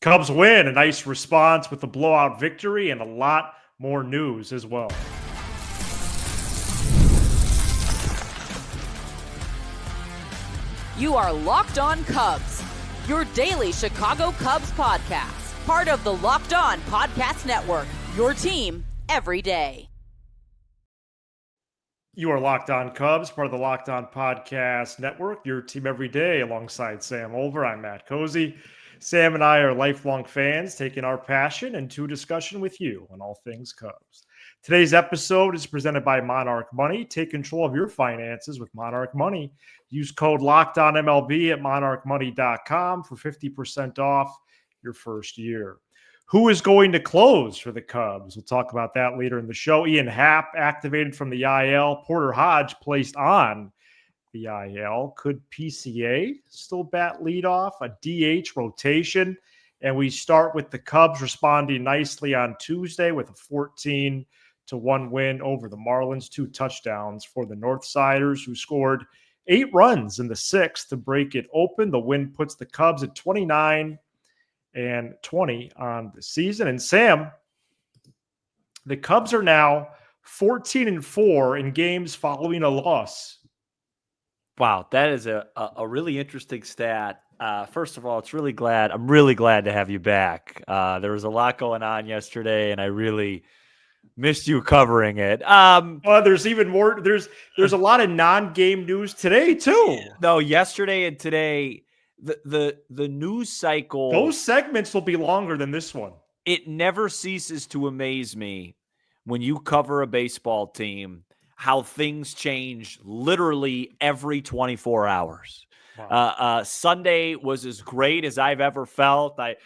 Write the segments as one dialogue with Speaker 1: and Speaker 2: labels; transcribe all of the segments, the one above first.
Speaker 1: Cubs win, a nice response with a blowout victory and a lot more news as well.
Speaker 2: You are Locked On Cubs, your daily Chicago Cubs podcast, part of the Locked On Podcast Network, your team every day.
Speaker 1: You are Locked On Cubs, part of the Locked On Podcast Network, your team every day. Alongside Sam Olver, I'm Matt Cozy. Sam and I are lifelong fans, taking our passion into discussion with you on all things Cubs. Today's episode is presented by Monarch Money. Take control of your finances with Monarch Money. Use code LOCKEDONMLB at monarchmoney.com for 50% off your first year. Who is going to close for the Cubs? We'll talk about that later in the show. Ian Happ activated from the IL. Porter Hodge placed on the IL. Could PCA still bat leadoff? A DH rotation? And we start with the Cubs responding nicely on Tuesday with a 14-1 win over the Marlins. 2 touchdowns for the Northsiders, who scored 8 runs in the 6th to break it open. The win puts the Cubs at 29-20 on the season. And Sam, the Cubs are now 14-4 in games following a loss.
Speaker 3: Wow, that is a really interesting stat. First of all, I'm really glad to have you back. There was a lot going on yesterday, and I really missed you covering it.
Speaker 1: Well, there's even more. There's a lot of non-game news today too.
Speaker 3: No, yesterday and today, the news cycle.
Speaker 1: Those segments will be longer than this one.
Speaker 3: It never ceases to amaze me when you cover a baseball team how things change literally every 24 hours. Wow. Sunday was as great as I've ever felt. I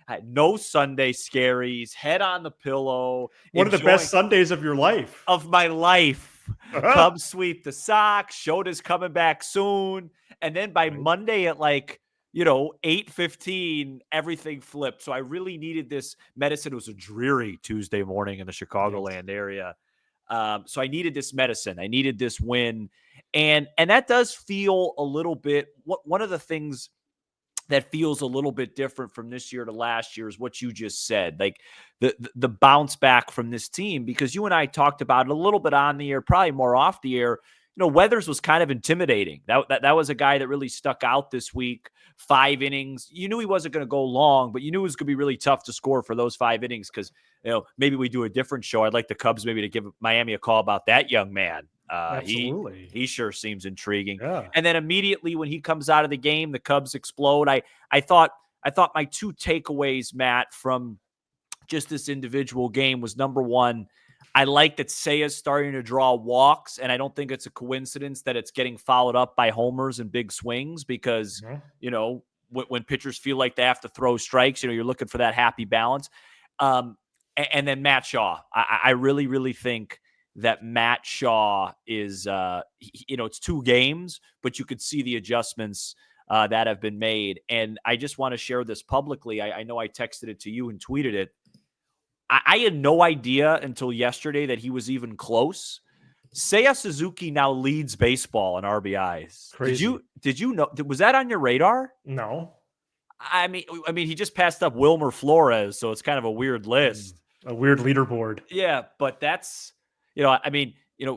Speaker 3: had no Sunday scaries, head on the pillow.
Speaker 1: One of the best Sundays of your life.
Speaker 3: Of my life. Cubs sweep the Sox. Shota's coming back soon. And then by Monday at 8:15, everything flipped. So I really needed this medicine. It was a dreary Tuesday morning in the Chicagoland area. So I needed this medicine. I needed this win. And that does feel a little bit, one of the things that feels a little bit different from this year to last year is what you just said, like the bounce back from this team, because you and I talked about it a little bit on the air, probably more off the air. Weathers was kind of intimidating. That was a guy that really stuck out this week. 5 innings. You knew he wasn't going to go long, but you knew it was going to be really tough to score for those 5 innings because, maybe we do a different show. I'd like the Cubs maybe to give Miami a call about that young man.
Speaker 1: Absolutely.
Speaker 3: He sure seems intriguing.
Speaker 1: Yeah.
Speaker 3: And then immediately when he comes out of the game, the Cubs explode. I thought my 2 takeaways, Matt, from just this individual game was, number one, I like that Seiya's starting to draw walks, and I don't think it's a coincidence that it's getting followed up by homers and big swings because, when pitchers feel like they have to throw strikes, you're looking for that happy balance. And then Matt Shaw. I really, really think that Matt Shaw is, it's 2 games, but you could see the adjustments that have been made. And I just want to share this publicly. I know I texted it to you and tweeted it. I had no idea until yesterday that he was even close. Seiya Suzuki now leads baseball in RBIs.
Speaker 1: Crazy.
Speaker 3: Did you know? Was that on your radar?
Speaker 1: No.
Speaker 3: I mean, he just passed up Wilmer Flores, so it's kind of a weird list.
Speaker 1: A weird leaderboard.
Speaker 3: Yeah, but that's,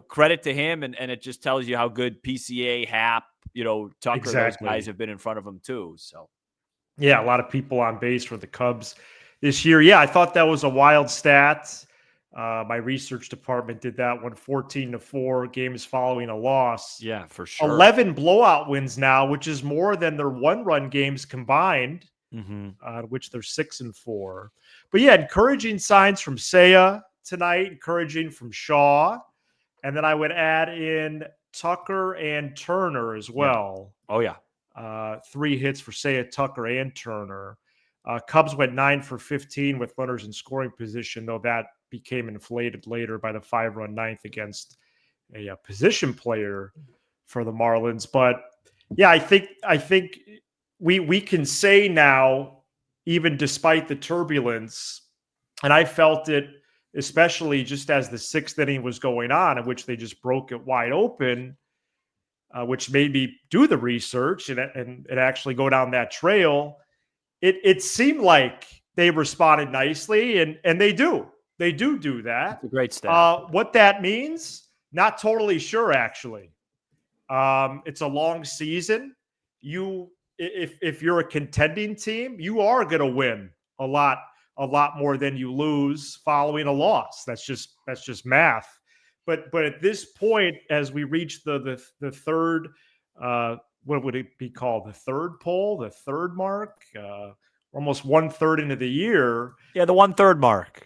Speaker 3: credit to him, and it just tells you how good PCA, Happ, Tucker, Those guys have been in front of him too. So,
Speaker 1: yeah, a lot of people on base for the Cubs this year. Yeah, I thought that was a wild stat. My research department did that one. 14-4 games following a loss.
Speaker 3: Yeah, for sure.
Speaker 1: 11 blowout wins now, which is more than their 1-run games combined, which they're 6-4. But yeah, encouraging signs from Seiya tonight, encouraging from Shaw. And then I would add in Tucker and Turner as well.
Speaker 3: Yeah. Oh, yeah.
Speaker 1: 3 hits for Seiya, Tucker, and Turner. Cubs went 9 for 15 with runners in scoring position, though that became inflated later by the 5-run ninth against a position player for the Marlins. But yeah, I think we can say now, even despite the turbulence, and I felt it especially just as the 6th inning was going on, in which they just broke it wide open, which made me do the research and actually go down that trail. it seemed like they responded nicely, and they do. They do that.
Speaker 3: It's a great stat.
Speaker 1: What that means, not totally sure, actually. It's a long season. If you're a contending team, you are going to win a lot more than you lose following a loss. That's just math. But at this point, as we reach the third, what would it be called? The third poll, the third mark, almost 1/3 into the year.
Speaker 3: Yeah, the 1/3 mark.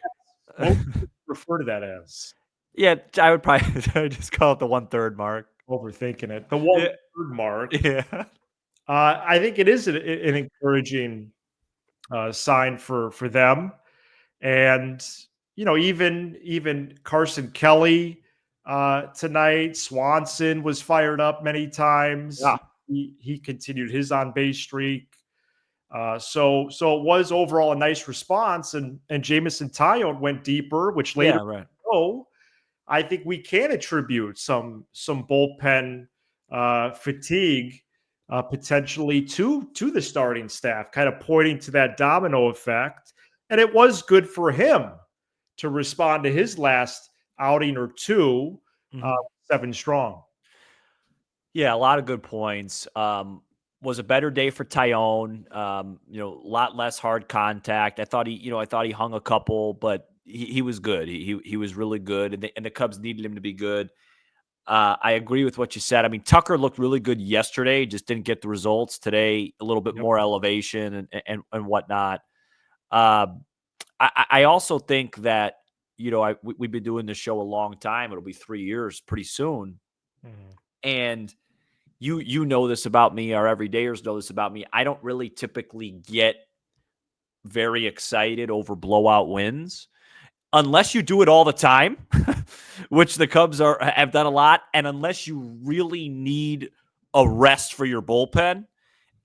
Speaker 1: What would you refer to that as?
Speaker 3: Yeah, I would probably just call it the 1/3 mark.
Speaker 1: Overthinking it. The 1/3 mark.
Speaker 3: Yeah.
Speaker 1: I think it is an encouraging sign for them, and even Carson Kelly tonight. Swanson was fired up many times.
Speaker 3: Yeah.
Speaker 1: He continued his on base streak. So it was overall a nice response, and Jameson Taillon went deeper, which later
Speaker 3: right.
Speaker 1: I think we can attribute some bullpen fatigue potentially to the starting staff, kind of pointing to that domino effect. And it was good for him to respond to his last outing or two, 7 strong.
Speaker 3: Yeah, a lot of good points. Was a better day for Taillon. A lot less hard contact. I thought he hung a couple, but he was good. He was really good, and the Cubs needed him to be good. I agree with what you said. I mean, Tucker looked really good yesterday, just didn't get the results today. A little bit more elevation and whatnot. I also think that we've been doing this show a long time. It'll be 3 years pretty soon, and you know this about me. Our everydayers know this about me. I don't really typically get very excited over blowout wins unless you do it all the time, which the Cubs have done a lot, and unless you really need a rest for your bullpen,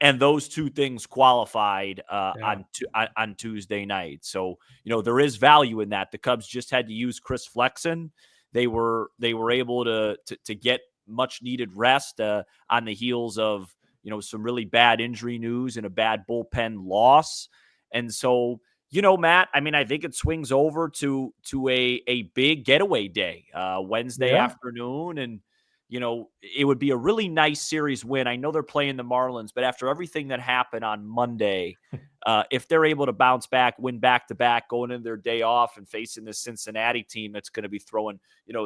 Speaker 3: and those two things qualified on Tuesday night. So there is value in that. The Cubs just had to use Chris Flexen. They were able to get much needed rest on the heels of some really bad injury news and a bad bullpen loss. And so Matt, I mean, I think it swings over to a big getaway day Wednesday afternoon, and it would be a really nice series win. I know they're playing the Marlins, but after everything that happened on Monday, if they're able to bounce back, win back-to-back, going into their day off and facing the Cincinnati team that's going to be throwing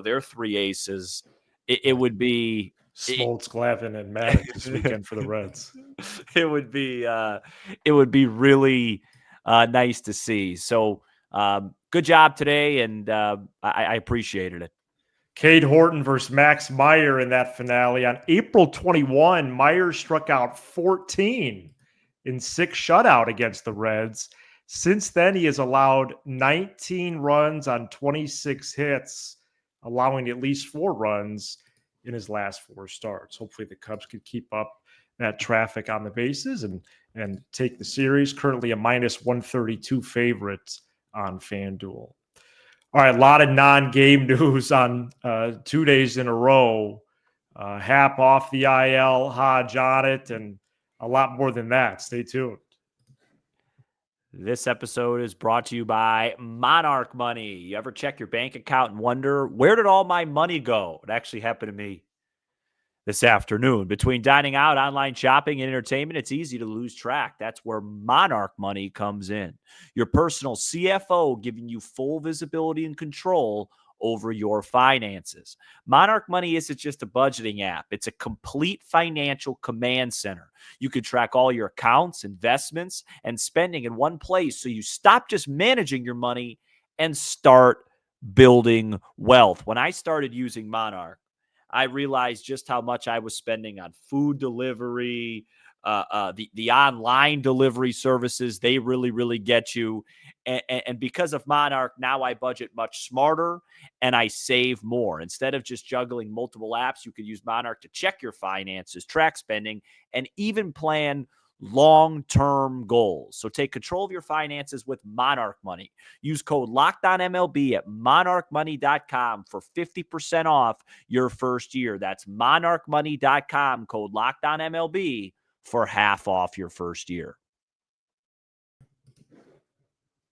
Speaker 3: their 3 aces, it would be
Speaker 1: Smoltz, Glavine, and Maddox this weekend for the Reds.
Speaker 3: It would be really nice to see. So good job today, and I appreciated it.
Speaker 1: Cade Horton versus Max Meyer in that finale. On April 21, Meyer struck out 14 in 6 shutout against the Reds. Since then, he has allowed 19 runs on 26 hits, allowing at least 4 runs in his last 4 starts. Hopefully the Cubs could keep up that traffic on the bases and take the series. Currently a -132 favorite on FanDuel. All right, a lot of non-game news on 2 days in a row. Happ off the IL, Hodge on it, and a lot more than that. Stay tuned.
Speaker 3: This episode is brought to you by Monarch Money. You ever check your bank account and wonder, where did all my money go? It actually happened to me this afternoon. Between dining out, online shopping, and entertainment, it's easy to lose track. That's where Monarch Money comes in. Your personal CFO, giving you full visibility and control over your finances. Monarch Money isn't just a budgeting app. It's a complete financial command center. You can track all your accounts, investments, and spending in one place, so you stop just managing your money and start building wealth. When I started using Monarch, I realized just how much I was spending on food delivery, the online delivery services. They really, really get you. And because of Monarch, now I budget much smarter and I save more. Instead of just juggling multiple apps, you could use Monarch to check your finances, track spending, and even plan long-term goals. So take control of your finances with Monarch Money. Use code LOCKEDONMLB at monarchmoney.com for 50% off your first year. That's monarchmoney.com, code LOCKEDONMLB for half off your first year.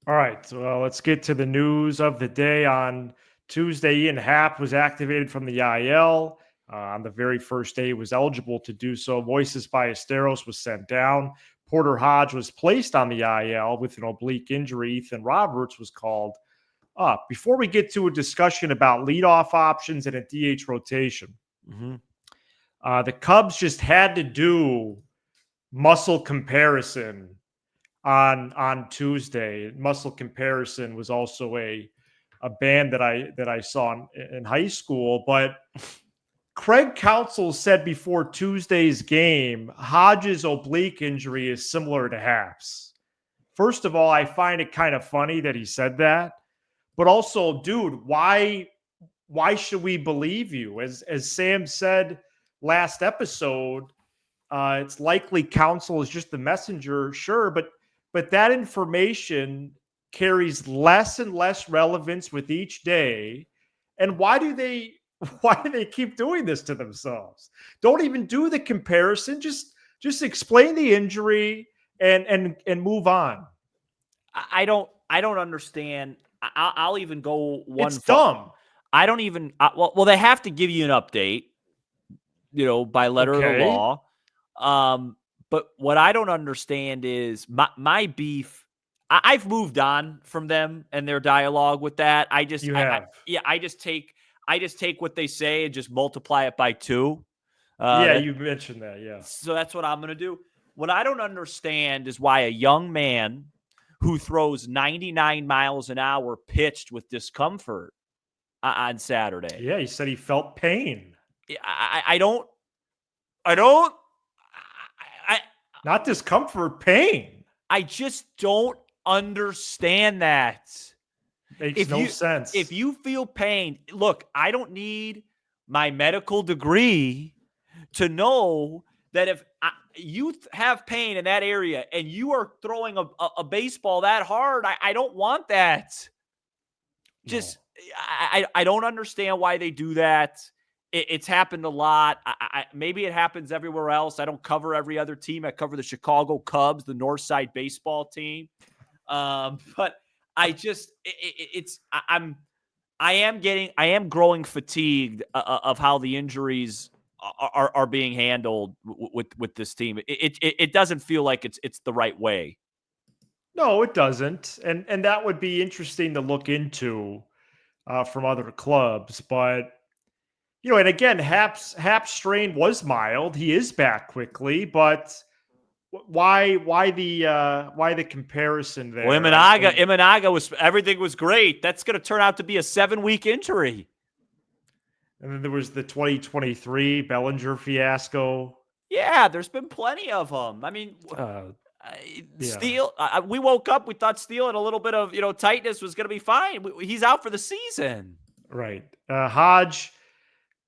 Speaker 1: All right, well, let's get to the news of the day. On Tuesday, Ian Happ was activated from the IL. On the very first day, he was eligible to do so. Moises Ballesteros was sent down. Porter Hodge was placed on the IL with an oblique injury. Ethan Roberts was called up. Before we get to a discussion about leadoff options and a DH rotation, the Cubs just had to do muscle comparison on Tuesday. Muscle Comparison was also a band that I saw in high school. But Craig Counsell said before Tuesday's game, Hodge's oblique injury is similar to Happ's. First of all, I find it kind of funny that he said that. But also, dude, why should we believe you? As Sam said last episode, it's likely Counsell is just the messenger, sure, but that information carries less and less relevance with each day. And why do they keep doing this to themselves? Don't even do the comparison. Just explain the injury and move on.
Speaker 3: I don't understand. I'll even go one.
Speaker 1: It's dumb.
Speaker 3: I don't even. Well, they have to give you an update, by letter of the law. But what I don't understand is my beef. I've moved on from them and their dialogue with that. I just take what they say and just multiply it by 2.
Speaker 1: You mentioned that. Yeah.
Speaker 3: So that's what I'm going to do. What I don't understand is why a young man who throws 99 miles an hour pitched with discomfort on Saturday.
Speaker 1: Yeah, he said he felt pain. Not discomfort, pain.
Speaker 3: I just don't understand that.
Speaker 1: Makes no sense.
Speaker 3: If you feel pain, look, I don't need my medical degree to know that if you have pain in that area and you are throwing a baseball that hard, I don't want that. Just, I don't understand why they do that. It's happened a lot. Maybe it happens everywhere else. I don't cover every other team. I cover the Chicago Cubs, the Northside baseball team. But I just, I am growing fatigued of how the injuries are being handled with this team. It doesn't feel like it's the right way.
Speaker 1: No, it doesn't. And that would be interesting to look into from other clubs. But, and again, Happ's strain was mild. He is back quickly, but why the comparison there?
Speaker 3: Well, Imanaga everything was great. That's going to turn out to be a 7-week injury.
Speaker 1: And then there was the 2023 Bellinger fiasco.
Speaker 3: Yeah, there's been plenty of them. I mean, Steele, we woke up, we thought Steele had a little bit of, tightness was going to be fine. He's out for the season.
Speaker 1: Right. Hodge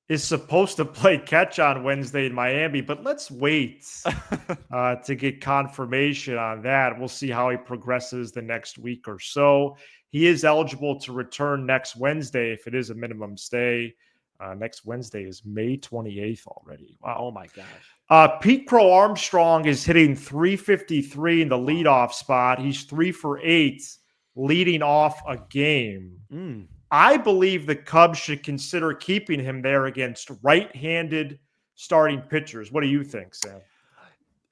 Speaker 1: is supposed to play catch on Wednesday in Miami, but let's wait to get confirmation on that. We'll see how he progresses the next week or so. He is eligible to return next Wednesday if it is a minimum stay. Next Wednesday is May 28th already. Wow.
Speaker 3: Oh, my gosh.
Speaker 1: Pete Crow-Armstrong is hitting .353 in the leadoff spot. He's 3 for 8 leading off a game. I believe the Cubs should consider keeping him there against right-handed starting pitchers. What do you think, Sam?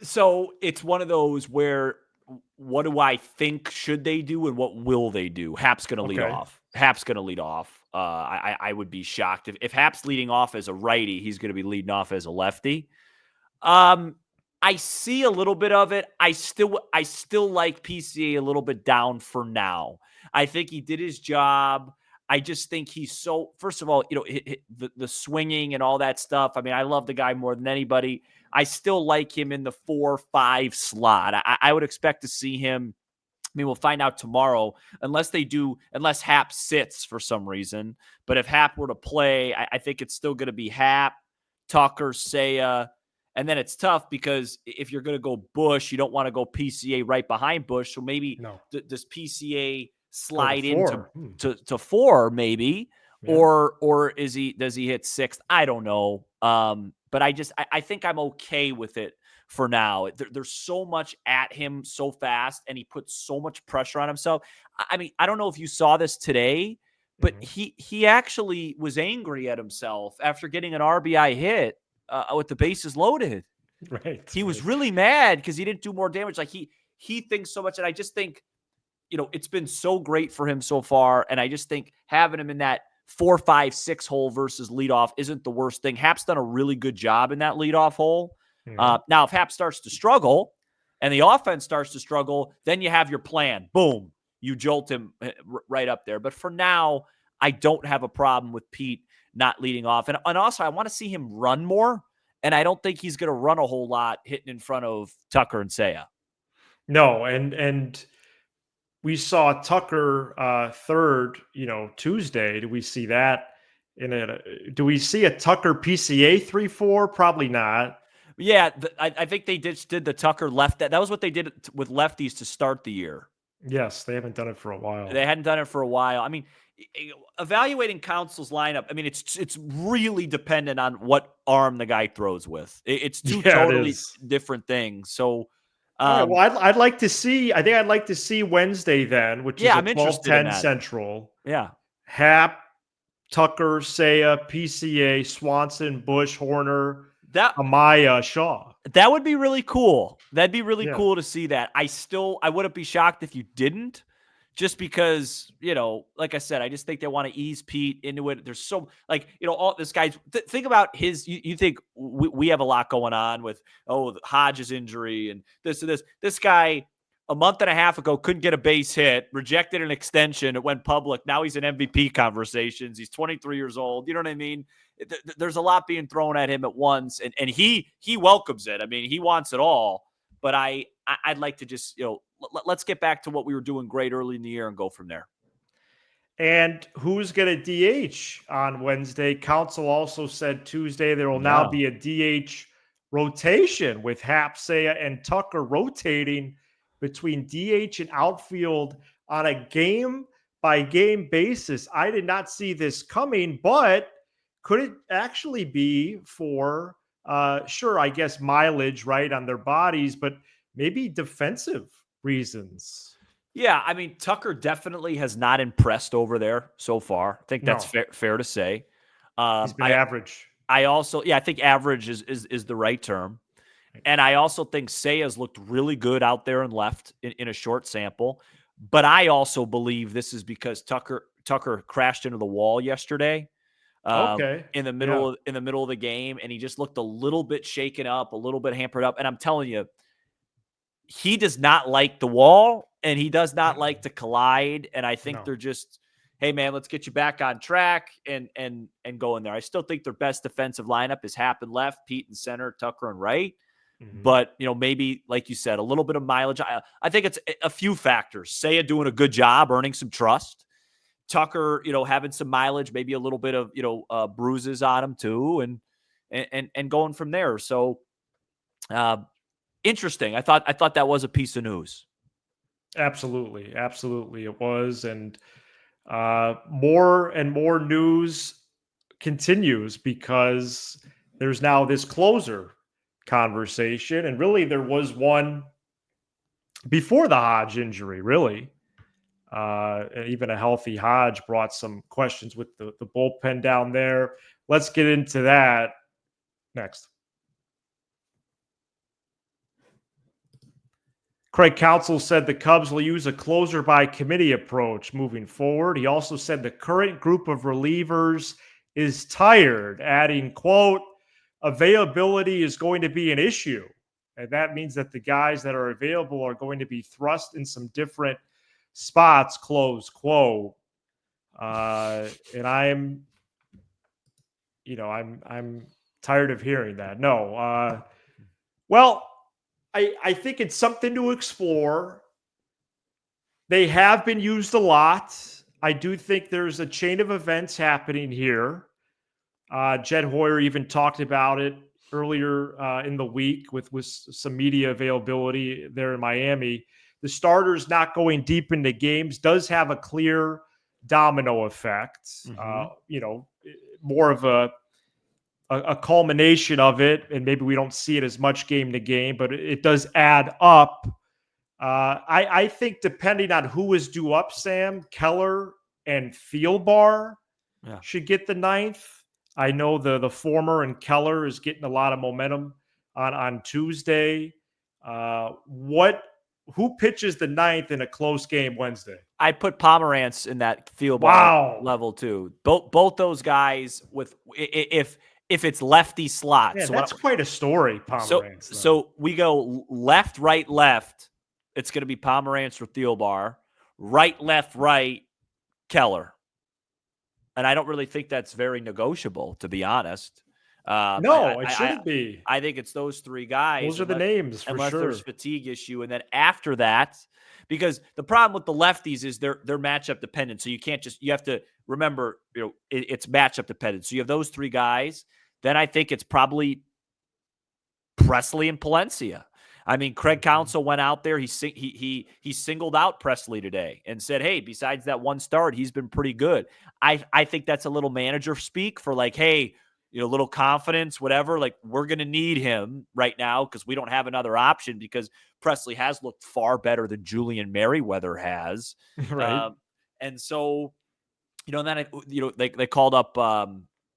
Speaker 3: So it's one of those where what do I think should they do and what will they do? Happ's going to lead off. Happ's going to lead off. I would be shocked if Happ's leading off as a righty, he's going to be leading off as a lefty. I see a little bit of it. I still like PCA a little bit down for now. I think he did his job. I just think he's so, first of all, the swinging and all that stuff. I mean, I love the guy more than anybody. I still like him in the 4-5 slot. I would expect to see him. I mean, we'll find out tomorrow, unless Happ sits for some reason. But if Happ were to play, I think it's still going to be Happ, Tucker, Seiya. And then it's tough because if you're going to go Bush, you don't want to go PCA right behind Bush. So maybe does PCA slide into 4 maybe, or does he hit 6th? I don't know. But I think I'm okay with it for now. There's so much at him so fast, and he puts so much pressure on himself. I mean, I don't know if you saw this today, but he actually was angry at himself after getting an RBI hit with the bases loaded.
Speaker 1: Right.
Speaker 3: He was really mad because he didn't do more damage. Like he thinks so much, and I just think, it's been so great for him so far, and I just think having him in that 4, 5, 6 hole versus leadoff isn't the worst thing. Happ's done a really good job in that leadoff hole. Now, if Happ starts to struggle and the offense starts to struggle, then you have your plan. Boom, you jolt him right up there. But for now, I don't have a problem with Pete not leading off. And also, I want to see him run more, and I don't think he's going to run a whole lot hitting in front of Tucker and Seiya.
Speaker 1: No, and we saw Tucker third, Tuesday. Do we see that do we see a Tucker PCA 3-4? Probably not.
Speaker 3: Yeah, I think they did the Tucker left. That was what they did with lefties to start the year.
Speaker 1: Yes, they haven't done it for a while.
Speaker 3: They hadn't done it for a while. I mean, evaluating Council's lineup, I mean, it's really dependent on what arm the guy throws with. It's two totally different things. So,
Speaker 1: well, I'd like to see. I think I'd like to see Wednesday then, which is at 12:10 Central.
Speaker 3: Yeah,
Speaker 1: Happ, Tucker, Seiya, PCA, Swanson, Bush, Horner, Amaya, Shaw.
Speaker 3: That would be really cool. That'd be really cool to see that. I wouldn't be shocked if you didn't, just because, like I said, I just think they want to ease Pete into it. There's so, all this guy's, think about his, you think we have a lot going on with, Hodge's injury and this and this. This guy, a month and a half ago, couldn't get a base hit, rejected an extension. It went public. Now he's in MVP conversations. He's 23 years old. You know what I mean? There's a lot being thrown at him at once, and he welcomes it. I mean, he wants it all. But I'd like to just, let's get back to what we were doing great early in the year and go from there.
Speaker 1: And who's going to DH on Wednesday? Council also said Tuesday there will now be a DH rotation with Happ, Seiya, and Tucker rotating between DH and outfield on a game-by-game basis. I did not see this coming, but could it actually be for, sure, I guess mileage, right, on their bodies, but maybe defensive reasons?
Speaker 3: Yeah, I mean, Tucker definitely has not impressed over there so far. I think that's fair to say.
Speaker 1: He's been average.
Speaker 3: I think average is the right term. And I also think Seiya's looked really good out there and left in a short sample. But I also believe this is because Tucker crashed into the wall yesterday. In the middle of the game, and he just looked a little bit shaken up, a little bit hampered up. And I'm telling you, he does not like the wall, and he does not like to collide. And I think they're just, hey man, let's get you back on track and go in there. I still think their best defensive lineup is Happ in left, Pete in center, Tucker in right. But, maybe, like you said, a little bit of mileage. I think it's a few factors. Seiya doing a good job, earning some trust. Tucker, having some mileage, maybe a little bit of, bruises on him too, and going from there. So, interesting. I thought that was a piece of news.
Speaker 1: Absolutely. Absolutely. It was. And more and more news continues because there's now this closer conversation. And really there was one before the Hodge injury, really. Even a healthy Hodge brought some questions with the bullpen down there. Let's get into that next. Craig Counsell said the Cubs will use a closer by committee approach moving forward. He also said the current group of relievers is tired, adding, quote, availability is going to be an issue. And that means that the guys that are available are going to be thrust in some different spots, close quote. And I'm tired of hearing that. No. Well, I think it's something to explore. They have been used a lot. I do think there's a chain of events happening here. Jed Hoyer even talked about it earlier in the week with some media availability there in Miami. The starters not going deep into games does have a clear domino effect. More of a culmination of it, and maybe we don't see it as much game to game, but it does add up. I think depending on who is due up, Sam, Keller and Thielbar should get the ninth. I know the former and Keller is getting a lot of momentum on Tuesday. Who pitches the ninth in a close game Wednesday?
Speaker 3: I put Pomerantz in that Thielbar level too. Both those guys with if it's lefty slot.
Speaker 1: Yeah, so that's quite a story, Pomerantz.
Speaker 3: So we go left, right, left. It's going to be Pomerantz or Thielbar. Right, left, right, Keller. And I don't really think that's very negotiable, to be honest.
Speaker 1: No, it shouldn't be.
Speaker 3: I think it's those three guys.
Speaker 1: Those are the names, for
Speaker 3: unless
Speaker 1: sure.
Speaker 3: There's fatigue issue. And then after that, because the problem with the lefties is they're matchup dependent. So you can't you have to remember, it's matchup dependent. So you have those three guys. Then I think it's probably Presley and Palencia. I mean, Craig Counsell went out there. He singled out Presley today and said, hey, besides that one start, he's been pretty good. I think that's a little manager speak for like, hey, a little confidence, whatever. Like, we're going to need him right now because we don't have another option because Presley has looked far better than Julian Merriweather has.
Speaker 1: Right.
Speaker 3: And so, then, they called up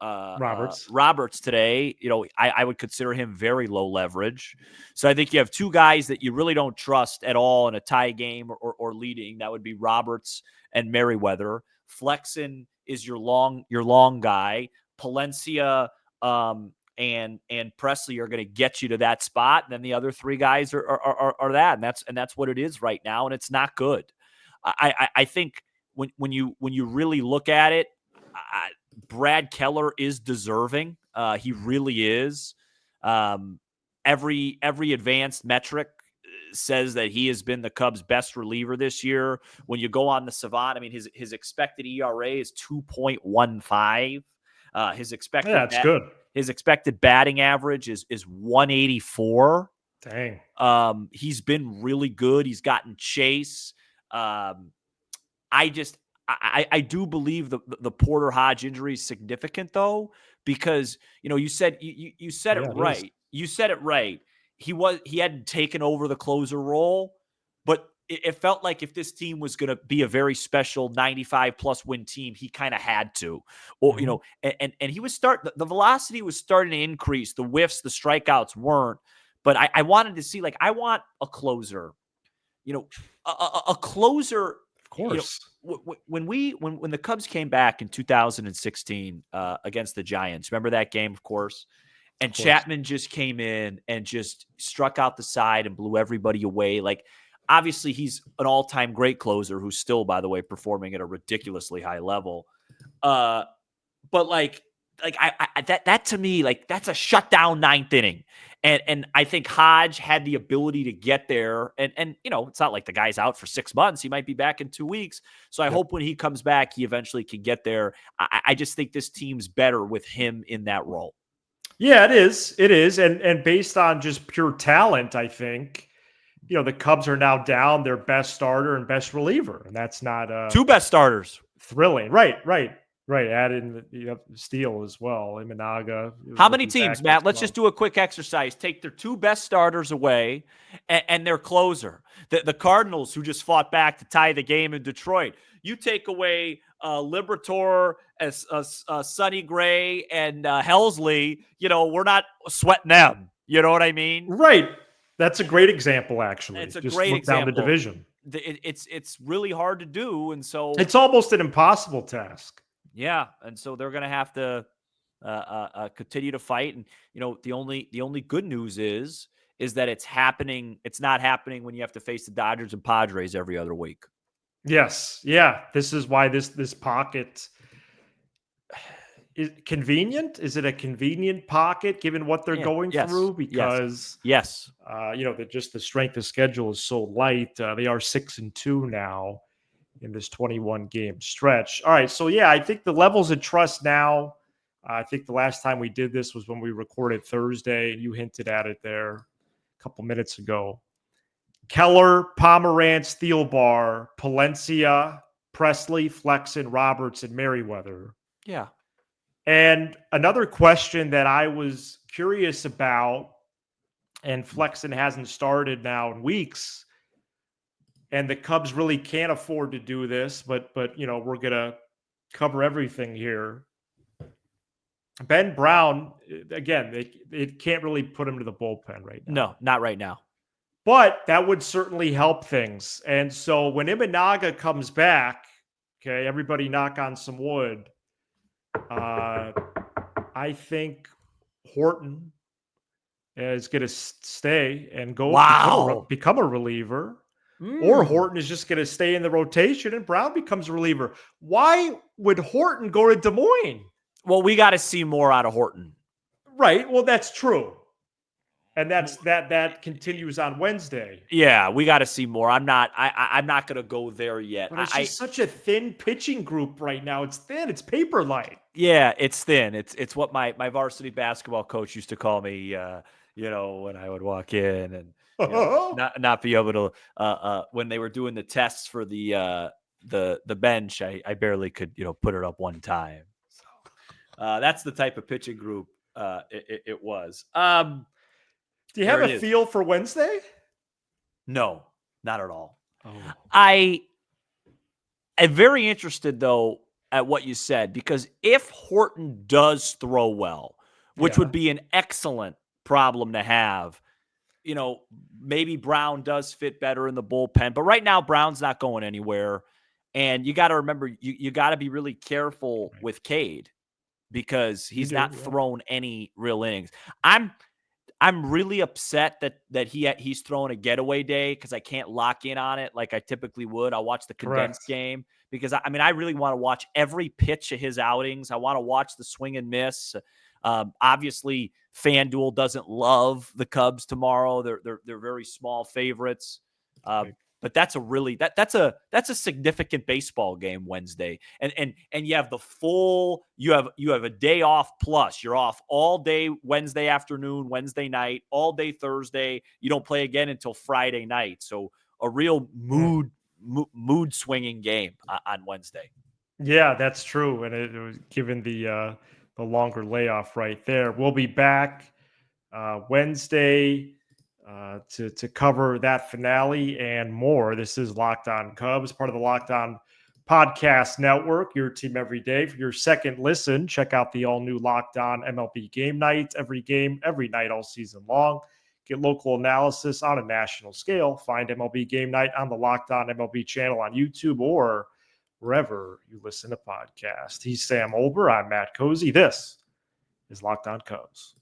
Speaker 3: Roberts today. I would consider him very low leverage. So I think you have two guys that you really don't trust at all in a tie game or leading. That would be Roberts and Merriweather. Flexen is your long guy. Palencia and Presley are going to get you to that spot. And then the other three guys are that. And that's what it is right now. And it's not good. I think when you really look at it, Brad Keller is deserving. He really is. Every advanced metric says that he has been the Cubs' best reliever this year. When you go on the Savant, I mean, his expected ERA is 2.15. His expected
Speaker 1: that's good.
Speaker 3: His expected batting average is 184.
Speaker 1: Dang.
Speaker 3: He's been really good. He's gotten chase. I do believe the Porter Hodge injury is significant though, because you said it right. You said it right. He hadn't taken over the closer role, but it felt like if this team was going to be a very special 95 plus win team, he kind of had to, or and he was the velocity was starting to increase. The whiffs, the strikeouts weren't, but I wanted to see, like, I want a closer, a closer.
Speaker 1: Of course.
Speaker 3: When the Cubs came back in 2016 against the Giants, remember that game, of course? And Chapman just came in and just struck out the side and blew everybody away. Like, obviously, he's an all-time great closer who's still, by the way, performing at a ridiculously high level. But like that to me, like, that's a shutdown ninth inning. And I think Hodge had the ability to get there. And it's not like the guy's out for 6 months. He might be back in 2 weeks. So I hope when he comes back, he eventually can get there. I just think this team's better with him in that role.
Speaker 1: Yeah, it is. It is. And based on just pure talent, I think, the Cubs are now down their best starter and best reliever. And that's not
Speaker 3: two best starters.
Speaker 1: Thrilling. Right. Add in Steele as well. Imanaga.
Speaker 3: How many teams, Matt? Let's just do a quick exercise. Take their two best starters away and their closer. The Cardinals, who just fought back to tie the game in Detroit. You take away Liberatore, Sonny Gray, and Helsley. We're not sweating them. You know what I mean?
Speaker 1: Right. That's a great example, actually.
Speaker 3: It's a
Speaker 1: just
Speaker 3: great
Speaker 1: look
Speaker 3: example.
Speaker 1: Down the division.
Speaker 3: It's really hard to do, and so
Speaker 1: it's almost an impossible task.
Speaker 3: Yeah, and so they're going to have to continue to fight. And the only good news is that it's happening. It's not happening when you have to face the Dodgers and Padres every other week.
Speaker 1: Yes, yeah. This is why this pocket is convenient. Is it a convenient pocket given what they're going through? Because the strength of schedule is so light. They are 6-2 now in this 21 game stretch. All right. So I think the levels of trust now, I think the last time we did this was when we recorded Thursday, and you hinted at it there a couple minutes ago. Keller, Pomerantz, And another question that I was curious about, and Flexen hasn't started now in weeks, and the Cubs really can't afford to do this, but we're gonna cover everything here. Ben Brown, again, it can't really put him to the bullpen right now.
Speaker 3: No, not right now.
Speaker 1: But that would certainly help things. And so when Imanaga comes back, okay, everybody knock on some wood. I think Horton is going to stay and go become a reliever. Or Horton is just going to stay in the rotation and Brown becomes a reliever. Why would Horton go to Des Moines?
Speaker 3: Well, we got to see more out of Horton.
Speaker 1: Right. Well, that's true. And that continues on Wednesday.
Speaker 3: Yeah, we got to see more. I'm not going to go there yet.
Speaker 1: But it's just such a thin pitching group right now. It's thin. It's paper-like.
Speaker 3: Yeah, it's thin. It's what my varsity basketball coach used to call me. When I would walk in and not be able to. When they were doing the tests for the bench, I barely could put it up one time. So that's the type of pitching group it was.
Speaker 1: Do you have a feel for Wednesday?
Speaker 3: No, not at all.
Speaker 1: Oh.
Speaker 3: I'm very interested, though, at what you said, because if Horton does throw well, which would be an excellent problem to have, maybe Brown does fit better in the bullpen. But right now, Brown's not going anywhere. And you got to remember, you got to be really careful with Cade because he's not thrown any real innings. I'm really upset that he's throwing a getaway day because I can't lock in on it like I typically would. I'll watch the condensed game because I really want to watch every pitch of his outings. I want to watch the swing and miss. Obviously, FanDuel doesn't love the Cubs tomorrow. They're very small favorites. But that's a significant baseball game Wednesday. And you have you have a day off plus. You're off all day Wednesday afternoon, Wednesday night, all day Thursday. You don't play again until Friday night. So a real mood swinging game on Wednesday.
Speaker 1: Yeah, that's true. And it was given the longer layoff right there. We'll be back Wednesday to cover that finale and more. This is Locked On Cubs, part of the Locked On Podcast Network, your team every day. For your second listen, check out the all-new Locked On MLB Game Night. Every game, every night, all season long. Get local analysis on a national scale. Find MLB Game Night on the Locked On MLB channel on YouTube or wherever you listen to podcasts. He's Sam Olber. I'm Matt Cozy. This is Locked On Cubs.